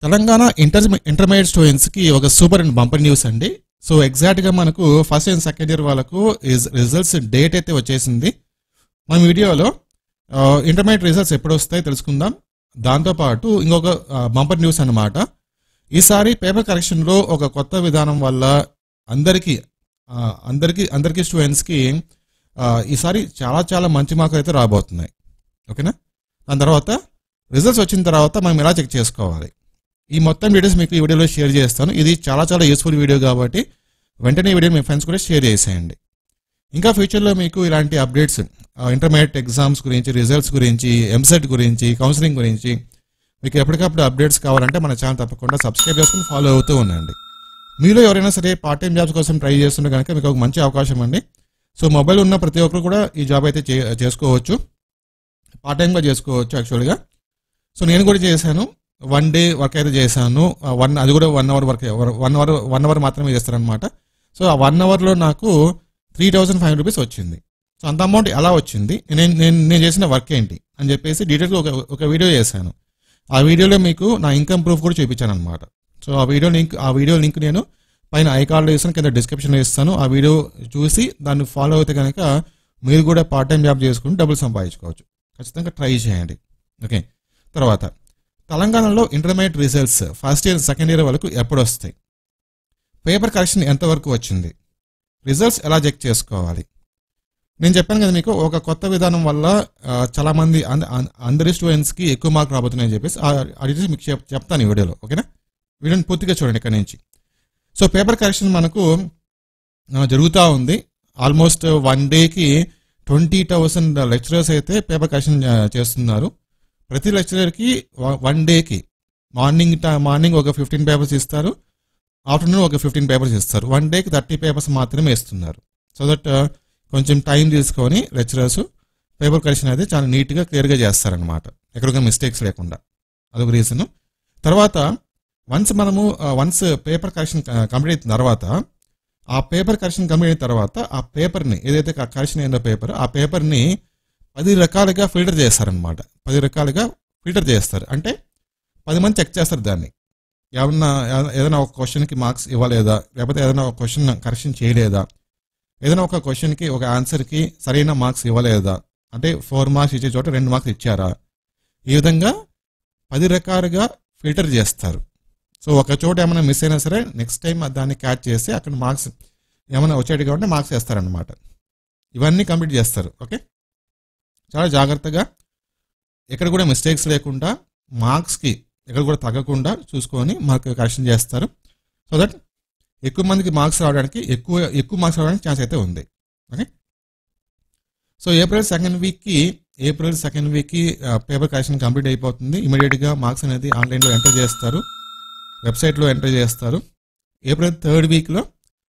Telangana intermediate స్టూడెంట్స్కి ఒక super and bumper news అండి. సో ఎగ్జాక్ట్గా మనకు ఫస్ట్ అండ్ సెకండ్ ఇయర్ వాళ్ళకు రిజల్ట్స్ డేట్ అయితే వచ్చేసింది. మన వీడియోలో ఇంటర్మీడియట్ రిజల్ట్స్ ఎప్పుడు వస్తాయో తెలుసుకుందాం. దాంతోపాటు ఇంకొక బంపర్ న్యూస్ అన్నమాట. ఈసారి పేపర్ కరెక్షన్లో ఒక కొత్త విధానం వల్ల అందరికీ స్టూడెంట్స్కి ఈసారి చాలా చాలా మంచి మార్కులు అయితే రాబోతున్నాయి. ఓకేనా? దాని తర్వాత రిజల్ట్స్ వచ్చిన తర్వాత మనం ఎలా చెక్ చేసుకోవాలి, ఈ మొత్తం డీటెయిల్స్ మీకు ఈ వీడియోలో షేర్ చేస్తాను. ఇది చాలా చాలా యూస్ఫుల్ వీడియో కాబట్టి వెంటనే ఈ వీడియో మీ ఫ్రెండ్స్ కూడా షేర్ చేసేయండి. ఇంకా ఫ్యూచర్లో మీకు ఇలాంటి అప్డేట్స్ ఇంటర్మీడియట్ ఎగ్జామ్స్ గురించి, రిజల్ట్స్ గురించి, ఎంసెట్ గురించి, కౌన్సిలింగ్ గురించి మీకు ఎప్పటికప్పుడు అప్డేట్స్ కావాలంటే మన ఛానల్ తప్పకుండా సబ్స్క్రైబ్ చేసుకుని ఫాలో అవుతూ ఉండండి. మీలో ఎవరైనా సరే పార్ట్ టైం జాబ్స్ కోసం ట్రై చేస్తుంటే కనుక మీకు ఒక మంచి అవకాశం అండి. సో మొబైల్ ఉన్న ప్రతి ఒక్కరు కూడా ఈ జాబ్ అయితే చేసుకోవచ్చు, పార్ట్ టైంగా చేసుకోవచ్చు యాక్చువల్గా. సో నేను కూడా చేశాను, 1 డే వర్క్ అయితే చేశాను. అది కూడా 1 అవర్ వర్క్, 1 అవర్ మాత్రమే చేస్తారనమాట. సో ఆ 1 అవర్లో నాకు 3,500 రూపీస్ వచ్చింది. సో అంత అమౌంట్ ఎలా వచ్చింది, నేను చేసిన వర్క్ ఏంటి అని చెప్పేసి డీటెయిల్గా ఒక వీడియో చేశాను. ఆ వీడియోలో మీకు నా ఇన్కమ్ ప్రూఫ్ కూడా చూపించాను అనమాట. సో ఆ వీడియో లింక్ నేను పైన ఐకార్డ్లో ఇస్తాను, కింద డిస్క్రిప్షన్లో ఇస్తాను. ఆ వీడియో చూసి దాన్ని ఫాలో అయితే కనుక మీరు కూడా పార్ట్ టైం జాబ్ చేసుకుని డబ్బులు సంపాదించుకోవచ్చు. ఖచ్చితంగా ట్రై చేయండి. ఓకే. తర్వాత తెలంగాణలో intermediate results first year second year వాళ్ళకు ఎప్పుడు వస్తాయి, పేపర్ కరెక్షన్ ఎంతవరకు వచ్చింది, రిజల్ట్స్ ఎలా చెక్ చేసుకోవాలి. నేను చెప్పాను కదా మీకు ఒక కొత్త విధానం వల్ల చాలామంది అందరి స్టూడెంట్స్కి ఎక్కువ మార్కులు రాబోతున్నాయని చెప్పేసి అది మీకు చెప్తాను ఈ వీడియోలో. ఓకేనా? వీడియోని పూర్తిగా చూడండి ఇక్కడ నుంచి. సో పేపర్ కరెక్షన్ మనకు జరుగుతూ ఉంది. ఆల్మోస్ట్ 1 డేకి 20,000 లెక్చరర్స్ అయితే పేపర్ కరెక్షన్ చేస్తున్నారు. ప్రతి లెక్చరర్కి 1 డేకి మార్నింగ్ ఒక 15 పేపర్స్ ఇస్తారు, ఆఫ్టర్నూన్ ఒక 15 పేపర్స్ ఇస్తారు. 1 డేకి 30 పేపర్స్ మాత్రమే ఇస్తున్నారు. సో దట్ కొంచెం టైం తీసుకొని లెక్చరర్స్ పేపర్ కరెక్షన్ అయితే చాలా నీట్గా క్లియర్గా చేస్తారనమాట, ఎక్కడికైనా మిస్టేక్స్ లేకుండా. అదొక రీజన్. తర్వాత వన్స్ పేపర్ కరెక్షన్ కంప్లీట్ అయిన తర్వాత ఆ పేపర్ని ఏదైతే కరెక్షన్ అయిందో ఆ పేపర్ని 10 రకాలుగా ఫిల్టర్ చేస్తారనమాట. 10 రకాలుగా ఫిల్టర్ చేస్తారు. అంటే 10 మంది చెక్ చేస్తారు దాన్ని. ఏదైనా ఒక క్వశ్చన్కి మార్క్స్ ఇవ్వలేదా, లేకపోతే ఏదైనా ఒక క్వశ్చన్ కరెక్షన్ చేయలేదా, ఏదైనా ఒక క్వశ్చన్కి ఒక ఆన్సర్కి సరైన మార్క్స్ ఇవ్వలేదా, అంటే 4 మార్క్స్ ఇచ్చే చోట 2 మార్క్స్ ఇచ్చారా, ఈ విధంగా 10 రకాలుగా ఫిల్టర్ చేస్తారు. సో ఒక చోట ఏమైనా మిస్ అయినా సరే నెక్స్ట్ టైం దాన్ని క్యాచ్ చేసి అక్కడ మార్క్స్ ఏమైనా వచ్చేటి కాబట్టి మార్క్స్ వేస్తారనమాట. ఇవన్నీ కంప్లీట్ చేస్తారు. ఓకే. చాలా జాగ్రత్తగా ఎక్కడ కూడా మిస్టేక్స్ లేకుండా మార్క్స్కి ఎక్కడ కూడా తగ్గకుండా చూసుకొని మార్క్ కరెక్షన్ చేస్తారు. సో దట్ ఎక్కువ మందికి మార్క్స్ రావడానికి ఎక్కువ మార్క్స్ రావడానికి ఛాన్స్ అయితే ఉంది. ఓకే. సో ఏప్రిల్ సెకండ్ వీక్కి పేపర్ కరెక్షన్ కంప్లీట్ అయిపోతుంది. ఇమీడియట్గా మార్క్స్ అనేది ఆన్లైన్లో ఎంటర్ చేస్తారు, వెబ్సైట్లో ఎంటర్ చేస్తారు. ఏప్రిల్ 3rd వీక్లో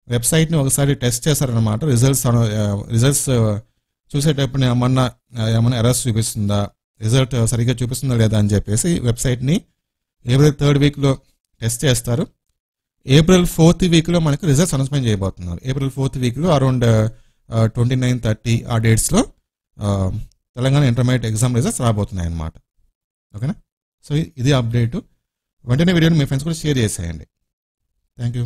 వెబ్సైట్ని ఒకసారి టెస్ట్ చేస్తారనమాట. రిజల్ట్స్ చూసేటప్పుడు ఏమన్నా ఎర్రర్స్ చూపిస్తుందా, రిజల్ట్ సరిగ్గా చూపిస్తుందా లేదా అని చెప్పేసి వెబ్సైట్ని ఏప్రిల్ 3rd వీక్లో టెస్ట్ చేస్తారు. ఏప్రిల్ 4th వీక్లో మనకు రిజల్ట్స్ అనౌన్స్మెంట్ చేయబోతున్నారు. ఏప్రిల్ 4th వీక్లో అరౌండ్ 29-30 ఆ డేట్స్లో తెలంగాణ ఇంటర్మీడియట్ ఎగ్జామ్ రిజల్ట్స్ రాబోతున్నాయి అన్నమాట. ఓకేనా? సో ఇది అప్డేటు. వెంటనే వీడియోని మీ ఫ్రెండ్స్ కూడా షేర్ చేసేయండి. Thank you.